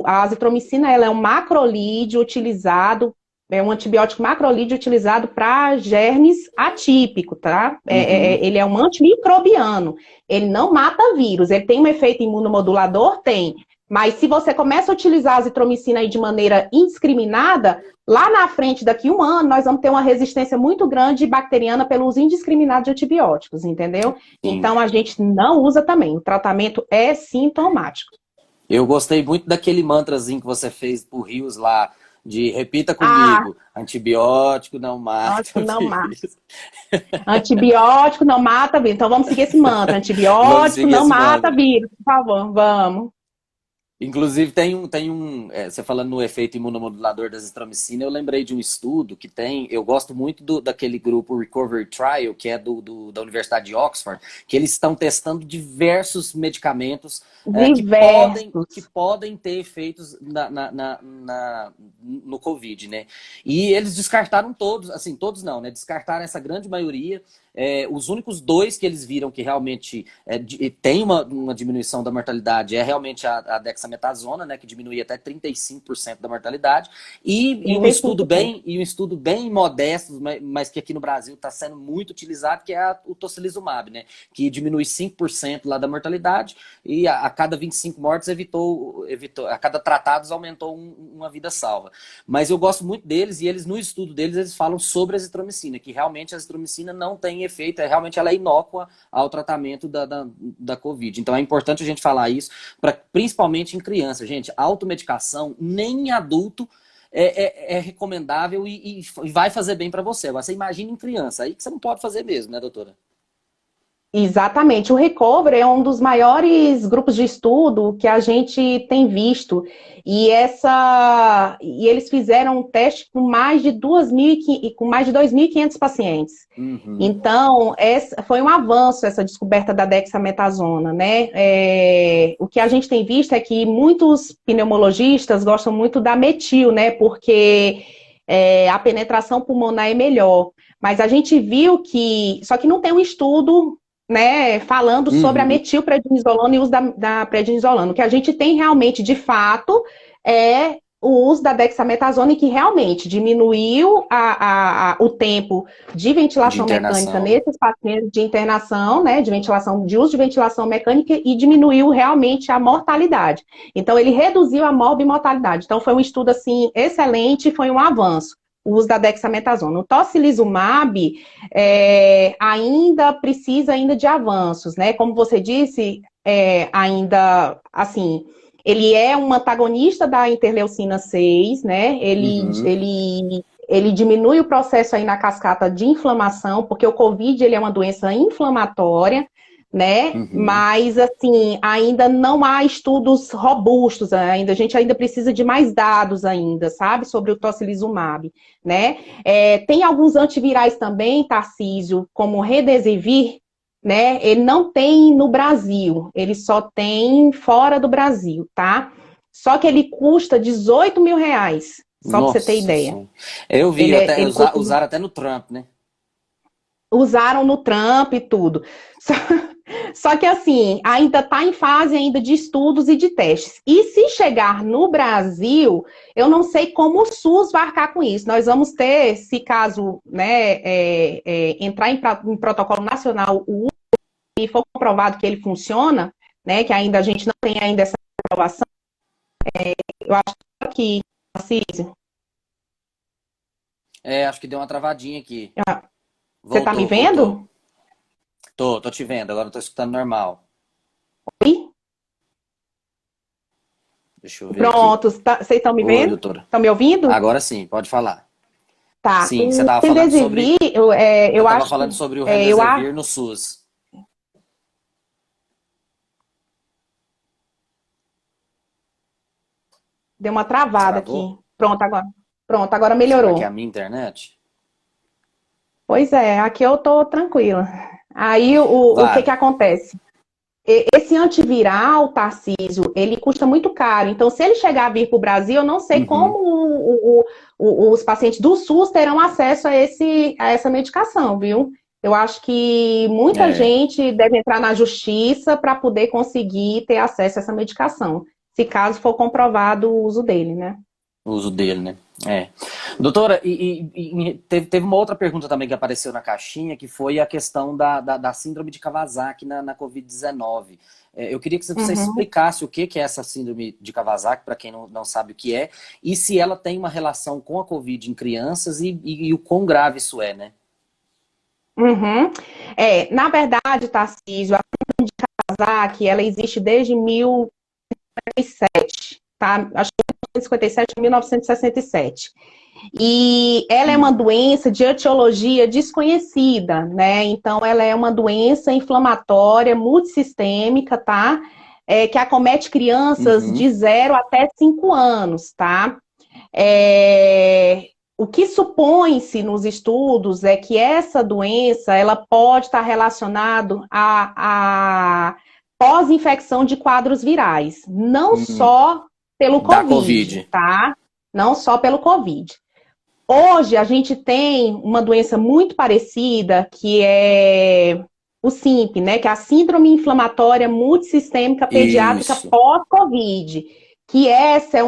A azitromicina, ela é um macrolídeo utilizado, é um antibiótico macrolídeo utilizado para germes atípico, tá? Uhum. Ele é um antimicrobiano. Ele não mata vírus. Ele tem um efeito imunomodulador? Tem. Mas se você começa a utilizar a azitromicina aí de maneira indiscriminada, lá na frente, daqui a um ano, nós vamos ter uma resistência muito grande bacteriana pelo uso indiscriminado de antibióticos, entendeu? Sim. Então, a gente não usa também. O tratamento é sintomático. Eu gostei muito daquele mantrazinho que você fez pro Rios lá, de repita Ah, comigo, antibiótico não nossa, mata não mata. vírus. Antibiótico não mata vírus. Então, vamos seguir esse mantra. Vamos Antibiótico seguir não esse mata mantra. vírus, por favor, vamos. Inclusive, você falando no efeito imunomodulador da azitromicina, eu lembrei de um estudo que tem, eu gosto muito daquele grupo Recovery Trial, que é da Universidade de Oxford, que eles estão testando diversos medicamentos que Diversos. podem ter efeitos no Covid, né? E eles descartaram todos, assim, todos não, né? Descartaram essa grande maioria. Os únicos dois que eles viram que realmente tem uma diminuição da mortalidade é realmente a dexametasona, né, que diminui até 35% da mortalidade, e um estudo bem modesto, mas que aqui no Brasil está sendo muito utilizado, que é o tocilizumab, né, que diminui 5% lá da mortalidade, e a cada 25 mortes a cada tratados aumentou uma vida salva. Mas eu gosto muito deles, e eles no estudo deles, eles falam sobre a azitromicina, que realmente a azitromicina não tem efeito, realmente ela é inócua ao tratamento da Covid. Então é importante a gente falar isso, principalmente em criança. Gente, automedicação, nem em adulto é recomendável e vai fazer bem para você. Agora, você imagina em criança, aí que você não pode fazer mesmo, né, doutora? Exatamente. O Recovery é um dos maiores grupos de estudo que a gente tem visto. E eles fizeram um teste com mais de 2.500 pacientes. Uhum. Então, foi um avanço essa descoberta da dexametasona, né? O que a gente tem visto é que muitos pneumologistas gostam muito da metil, né? Porque a penetração pulmonar é melhor. Mas a gente viu só que não tem um estudo, né, falando sobre a Uhum. metilprednisolona e o uso da prednisolona. O que a gente tem realmente, de fato, é o uso da dexametasona, que realmente diminuiu o tempo de De ventilação mecânica internação. nesses pacientes de internação, né, de uso de ventilação mecânica, e diminuiu realmente a mortalidade. Então, ele reduziu a morbimortalidade. Então, foi um estudo, assim, excelente, foi um avanço, o uso da dexametasona. O tocilizumab ainda precisa de avanços, né? Como você disse, ainda, assim, ele é um antagonista da interleucina 6, né? Uhum. Ele diminui o processo aí na cascata de inflamação, porque o COVID ele é uma doença inflamatória, né? Uhum. Mas, assim, ainda não há estudos robustos ainda. A gente ainda precisa de mais dados ainda, sabe? Sobre o tocilizumab, né? Tem alguns antivirais também, Tarcísio, como o Redesivir, né? Ele não tem no Brasil, ele só tem fora do Brasil, tá? Só que ele custa R$ 18.000. Só para você ter Nossa ideia. Senhora. Eu vi, até, Ele conseguiu. usaram até no Trump, né? Usaram no Trump e tudo. Só, só que assim, ainda está em fase ainda de estudos e de testes. E se chegar no Brasil, eu não sei como o SUS vai arcar com isso. Nós vamos ter, se caso né, entrar em protocolo nacional e for comprovado que ele funciona, né, que ainda a gente não tem ainda essa aprovação, eu acho que assim, Acho que deu uma travadinha aqui. você está me Voltou, voltou. vendo? Tô te vendo, agora não tô escutando normal. Oi? Deixa eu ver aqui. Pronto, vocês estão me Oi, vendo? doutora. Estão me ouvindo? Agora sim, pode falar. Tá. Sim, você O estava falando Remdesivir, sobre. Você eu estava acho que falando sobre o eu acho, Remdesivir no SUS. deu uma travada Travou? aqui. Pronto, agora. Pronto, agora Será que é a melhorou. minha internet? Pois é, aqui eu tô tranquila. Aí o que Vale. que acontece? Esse antiviral, Tarcísio, ele custa muito caro. Então, se ele chegar a vir para o Brasil, eu não sei como Uhum. os pacientes do SUS terão acesso a essa medicação, viu? Eu acho que muita É, gente deve entrar na justiça para poder conseguir ter acesso a essa medicação, se caso for comprovado o uso dele, né? o uso dele, né? É. Doutora, teve uma outra pergunta também que apareceu na caixinha, que foi a questão da síndrome de Kawasaki na Covid-19. Eu queria que você Uhum. explicasse o que é essa síndrome de Kawasaki, para quem não sabe o que é, e se ela tem uma relação com a Covid em crianças e o quão grave isso é, né? Uhum. Na verdade, Tarcísio, a Kawasaki, ela existe desde 1957, tá? Acho que 1957 a 1967. E ela é uma Hum. doença de etiologia desconhecida, né? Então, ela é uma doença inflamatória multissistêmica, tá? Que acomete crianças Uhum. de 0 até 5 anos, tá? O que supõe-se nos estudos é que essa doença ela pode estar relacionada a pós-infecção de quadros virais, não Hum. só pelo Da Covid, Covid. tá? Não só pelo Covid. Hoje a gente tem uma doença muito parecida que é o SIMP, né? Que é a Síndrome Inflamatória Multissistêmica Pediátrica Isso. pós-Covid. Que essa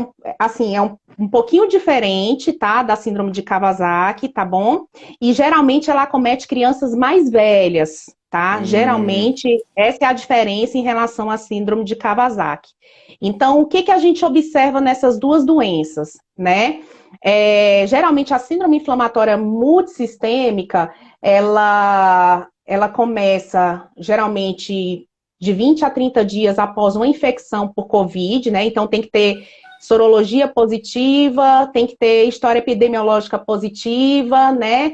um pouquinho diferente, tá? Da síndrome de Kawasaki, tá bom? E geralmente ela acomete crianças mais velhas, tá? Hum. Geralmente essa é a diferença em relação à síndrome de Kawasaki. Então, o que que a gente observa nessas duas doenças, né? Geralmente a síndrome inflamatória multissistêmica, ela começa geralmente de 20 a 30 dias após uma infecção por Covid, né? Então tem que ter sorologia positiva, tem que ter história epidemiológica positiva, né?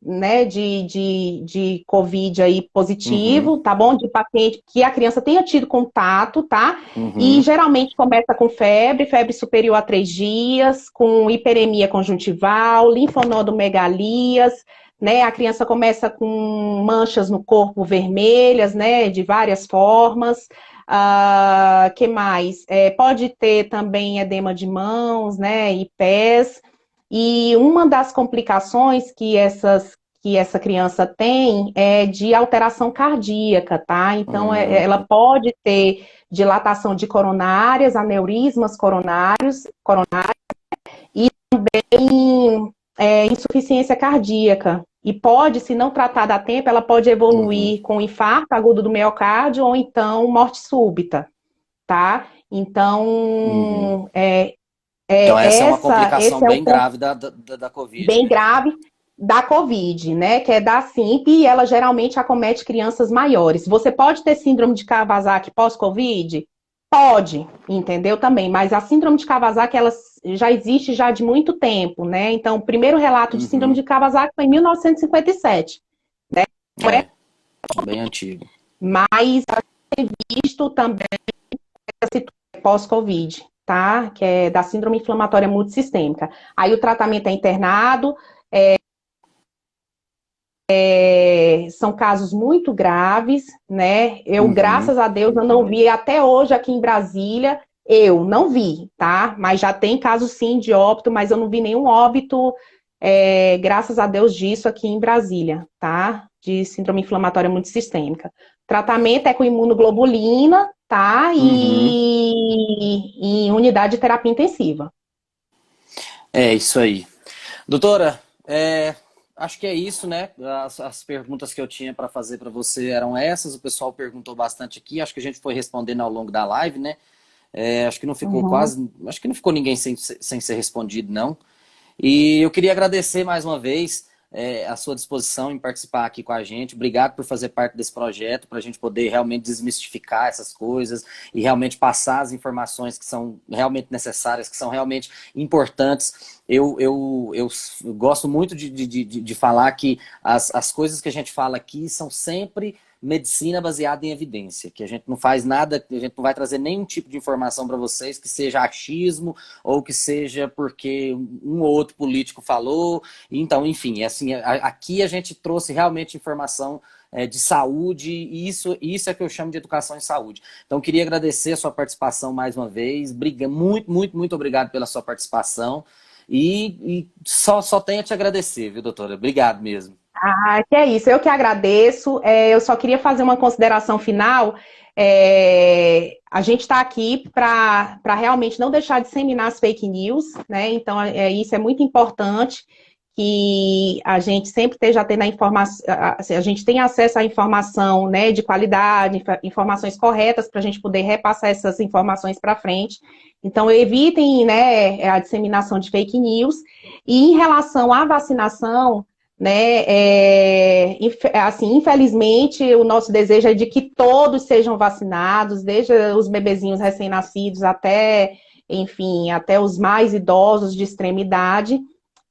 De Covid aí Uhum. positivo, tá bom? De paciente que a criança tenha tido contato, tá? E Uhum. geralmente começa com febre superior a 3 dias, com hiperemia conjuntival, linfonodomegalias, né? A criança começa com manchas no corpo vermelhas, né? De várias formas. Que mais? Pode ter também edema de mãos, né? E pés. E uma das complicações que essa criança tem é de alteração cardíaca, tá? Então, ela Hum. pode ter dilatação de coronárias, aneurismas coronários e também insuficiência cardíaca. E pode, se não tratada a tempo, ela pode Uhum. evoluir com infarto agudo do miocárdio ou então morte súbita, tá? Uhum. Então, Então essa é uma esse complicação é o bem ponto grave da Covid, bem né? grave da COVID, né? Que é da SIMP e ela geralmente acomete crianças maiores. Você pode ter síndrome de Kawasaki pós-COVID? Pode, entendeu também, mas a síndrome de Kawasaki ela já existe já de muito tempo, né? Então, o primeiro relato de síndrome Uhum. de Kawasaki foi em 1957, É, bem antigo. mas visto também pós-Covid, tá? Que é da síndrome inflamatória multissistêmica. Aí o tratamento é internado, são casos muito graves, né? Eu, Uhum. graças a Deus, eu não vi até hoje aqui em Brasília Eu não vi, tá? Mas já tem casos sim de óbito, mas eu não vi nenhum óbito, graças a Deus, disso aqui em Brasília, tá? De síndrome inflamatória multissistêmica. Tratamento é com imunoglobulina, tá? Uhum. E em unidade de terapia intensiva. É isso aí. Doutora, acho que é isso, né? As perguntas que eu tinha para fazer para você eram essas. O pessoal perguntou bastante aqui. Acho que a gente foi respondendo ao longo da live, né? Acho que não ficou Uhum. quase. Acho que não ficou ninguém sem ser respondido, não. E eu queria agradecer mais uma vez a sua disposição em participar aqui com a gente. Obrigado por fazer parte desse projeto, para a gente poder realmente desmistificar essas coisas e realmente passar as informações que são realmente necessárias, que são realmente importantes. Eu gosto muito de falar que as coisas que a gente fala aqui são sempre medicina baseada em evidência, que a gente não faz nada, a gente não vai trazer nenhum tipo de informação para vocês que seja achismo ou que seja porque um ou outro político falou. Então, enfim, assim, aqui a gente trouxe realmente informação de saúde, e isso é que eu chamo de educação em saúde. Então, queria agradecer a sua participação mais uma vez. Muito, muito, muito obrigado pela sua participação. E só tenho a te agradecer, viu, doutora? Obrigado mesmo. Ah, que é isso, eu que agradeço. Eu só queria fazer uma consideração final. A gente está aqui para realmente não deixar de disseminar as fake news, né? Então, isso é muito importante que a gente sempre esteja tendo a informação, a gente tenha acesso à informação, né, de qualidade, informações corretas para a gente poder repassar essas informações para frente. Então, evitem, né, a disseminação de fake news. E em relação à vacinação, né? Assim, infelizmente, o nosso desejo é de que todos sejam vacinados, desde os bebezinhos recém-nascidos até, enfim, até os mais idosos de extrema idade,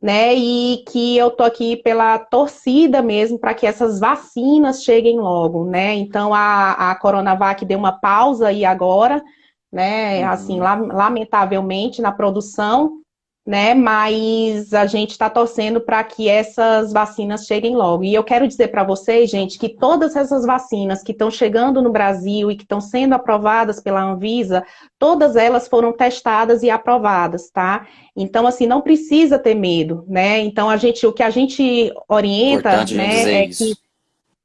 né? E que eu tô aqui pela torcida mesmo para que essas vacinas cheguem logo, né? Então a Coronavac deu uma pausa aí agora, né? Assim, Uhum. lamentavelmente na produção, né? Mas a gente está torcendo para que essas vacinas cheguem logo. E eu quero dizer para vocês, gente, que todas essas vacinas que estão chegando no Brasil e que estão sendo aprovadas pela Anvisa, todas elas foram testadas e aprovadas, tá? Então, assim, não precisa ter medo, né? Então, o que a gente orienta, Importante a gente né, dizer isso.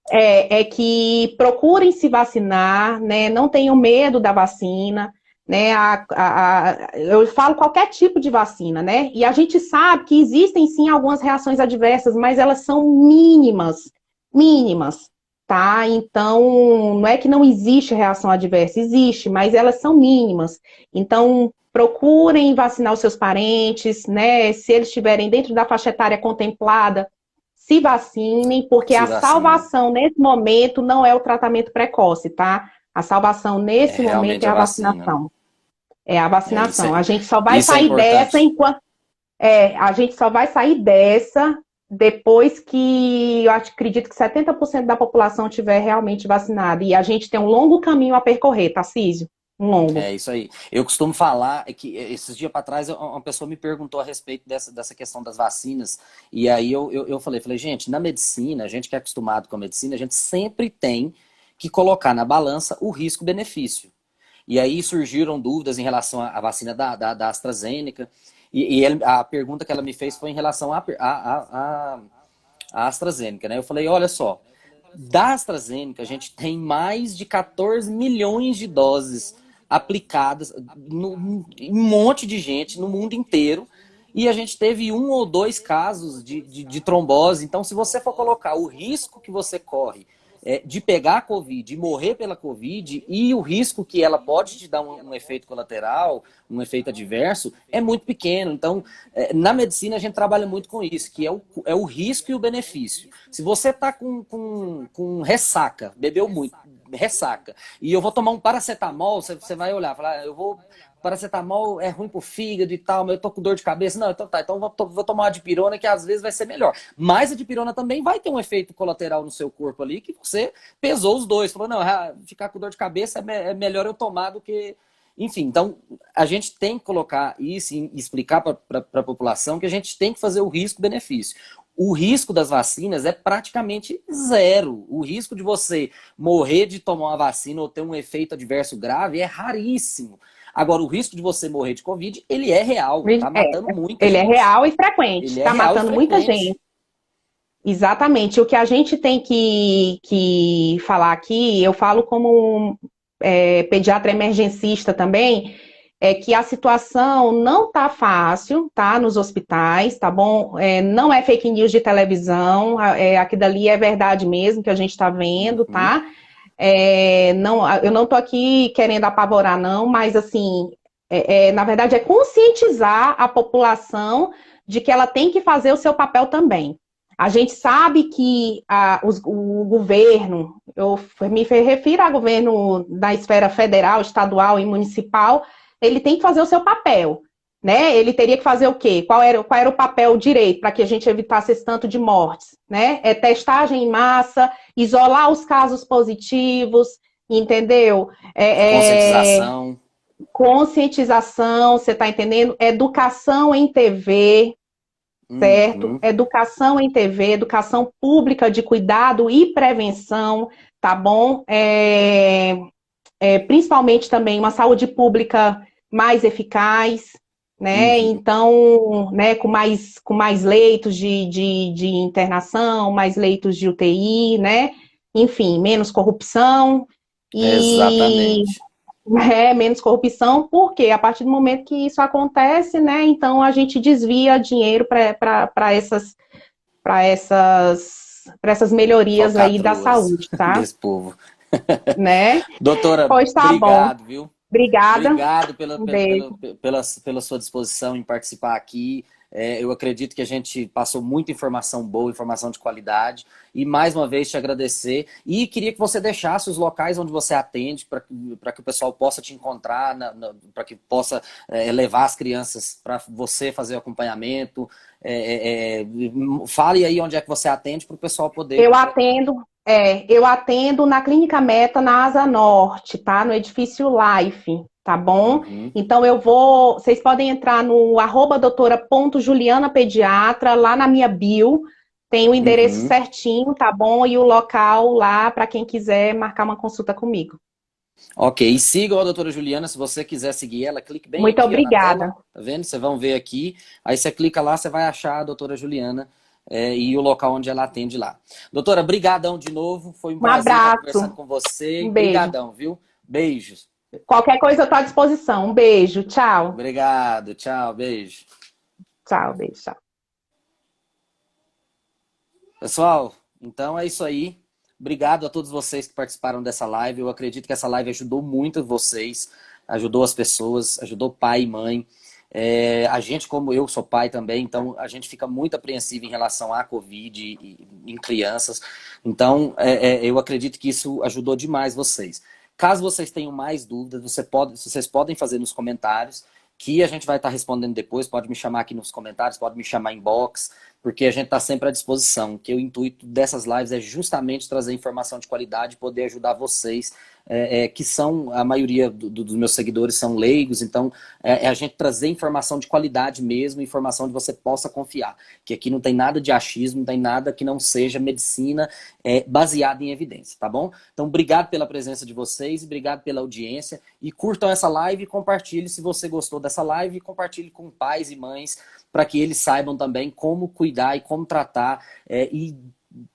é que procurem se vacinar, né? Não tenham medo da vacina, né? Eu falo qualquer tipo de vacina, né? E a gente sabe que existem sim algumas reações adversas, mas elas são mínimas, mínimas, tá? Então, não é que não existe reação adversa, existe, mas elas são mínimas. Então, procurem vacinar os seus parentes, né? Se eles estiverem dentro da faixa etária contemplada, se vacinem, porque Se a vacinem. salvação nesse momento não é o tratamento precoce, tá? A salvação É nesse momento realmente é a a vacina. vacinação. É a Isso vacinação. é, A gente só vai isso é sair dessa importante. enquanto. A gente só vai sair dessa depois que eu acredito que 70% da população tiver realmente vacinada. E a gente tem um longo caminho a percorrer, Tarcísio? Um longo. É isso aí. Eu costumo falar que esses dias para trás uma pessoa me perguntou a respeito dessa questão das vacinas. E aí eu falei, gente, na medicina, a gente que é acostumado com a medicina, a gente sempre tem que colocar na balança o risco-benefício. E aí surgiram dúvidas em relação à vacina da AstraZeneca. A pergunta que ela me fez foi em relação à AstraZeneca, né? Eu falei, olha só, da AstraZeneca a gente tem mais de 14 milhões de doses aplicadas em um monte de gente no mundo inteiro. E a gente teve um ou dois casos de trombose. Então, se você for colocar o risco que você corre de pegar a Covid e morrer pela Covid e o risco que ela pode te dar um efeito colateral, um efeito adverso, é muito pequeno. Então, na medicina, a gente trabalha muito com isso, que é o risco e o benefício. Se você está com ressaca, bebeu muito, ressaca, e eu vou tomar um paracetamol, você vai olhar, falar, eu vou paracetamol é ruim pro fígado e tal, mas eu tô com dor de cabeça. Não, então tá, então vou tomar uma dipirona que às vezes vai ser melhor. Mas a dipirona também vai ter um efeito colateral no seu corpo ali que você pesou os dois. Falou, não, ficar com dor de cabeça é melhor eu tomar do que... Enfim, então a gente tem que colocar isso e explicar para a população que a gente tem que fazer o risco-benefício. O risco das vacinas é praticamente zero. O risco de você morrer de tomar uma vacina ou ter um efeito adverso grave é raríssimo. Agora, o risco de você morrer de Covid, ele é real, tá matando muita Ele gente. é real e frequente, Ele é tá real e matando muita frequente. gente. Exatamente. O que a gente tem que falar aqui, eu falo como pediatra emergencista também, é que a situação não tá fácil, tá, nos hospitais, tá bom? Não é fake news de televisão, aqui dali é verdade mesmo que a gente está vendo, Uhum. tá? Não, eu não tô aqui querendo apavorar, não, mas assim, na verdade é conscientizar a população de que ela tem que fazer o seu papel também. A gente sabe que o governo, eu me refiro ao governo da esfera federal, estadual e municipal, ele tem que fazer o seu papel, né? Ele teria que fazer o quê? Qual era o papel direito para que a gente evitasse esse tanto de mortes, né? É testagem em massa, isolar os casos positivos, entendeu? Conscientização. Conscientização, você está entendendo? Educação em TV, certo? Uhum. Educação em TV, educação pública de cuidado e prevenção, tá bom? Principalmente também uma saúde pública mais eficaz, né? Uhum. Então, né, com mais leitos de internação, mais leitos de UTI, né? Enfim, menos corrupção e Exatamente. menos corrupção, porque a partir do momento que isso acontece, né, então a gente desvia dinheiro para essas melhorias aí da Falcatruas saúde, tá? desse povo. Né? Doutora, Pois tá bom. obrigado, viu? Obrigada. Obrigado Um beijo. pela sua disposição em participar aqui. Eu acredito que a gente passou muita informação boa, informação de qualidade. E mais uma vez te agradecer. E queria que você deixasse os locais onde você atende para que o pessoal possa te encontrar, para que possa levar as crianças para você fazer o acompanhamento. Fale aí onde é que você atende para o pessoal poder. Eu atendo na Clínica Meta, na Asa Norte, tá? No edifício Life, tá bom? Uhum. Então vocês podem entrar no @doutora.julianapediatra, lá na minha bio, tem o endereço certinho, tá bom? E o local lá para quem quiser marcar uma consulta comigo. Ok, e sigam a doutora Juliana, se você quiser seguir ela, clique bem Muito aqui ó, na tela, obrigada. tá vendo? Vocês vão ver aqui, aí você clica lá, você vai achar a doutora Juliana e o local onde ela atende lá. Doutora, brigadão de novo, foi um Um prazer estar conversando abraço, com você, um beijo. brigadão, viu? Beijos. Qualquer coisa eu estou à disposição. Um beijo, tchau. Obrigado, tchau, beijo. Tchau, beijo, tchau. Pessoal, então é isso aí. Obrigado a todos vocês que participaram dessa live. Eu acredito que essa live ajudou muito vocês, ajudou as pessoas, ajudou pai e mãe. A gente, como eu sou pai também, então a gente fica muito apreensivo em relação à Covid em crianças. Então, eu acredito que isso ajudou demais vocês. Caso vocês tenham mais dúvidas, vocês podem fazer nos comentários, que a gente vai estar respondendo depois. Pode me chamar aqui nos comentários, pode me chamar em box, porque a gente está sempre à disposição. Que o intuito dessas lives é justamente trazer informação de qualidade e poder ajudar vocês, que são, a maioria dos meus seguidores são leigos, então a gente trazer informação de qualidade mesmo, informação que você possa confiar. Que aqui não tem nada de achismo, não tem nada que não seja medicina baseada em evidência, tá bom? Então, obrigado pela presença de vocês, obrigado pela audiência, e curtam essa live e compartilhe se você gostou dessa live, e compartilhe com pais e mães, para que eles saibam também como cuidar e como tratar e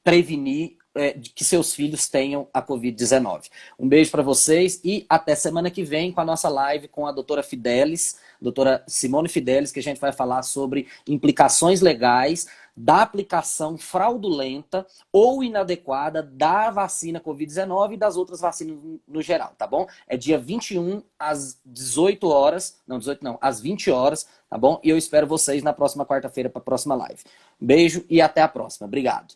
prevenir de que seus filhos tenham a Covid-19. Um beijo para vocês e até semana que vem com a nossa live com a doutora Fidelis, doutora Simone Fidelis, que a gente vai falar sobre implicações legais da aplicação fraudulenta ou inadequada da vacina Covid-19 e das outras vacinas no geral, tá bom? É dia 21 às 18 horas, não, 18 não, às 20 horas, tá bom? E eu espero vocês na próxima quarta-feira para a próxima live. Beijo e até a próxima. Obrigado.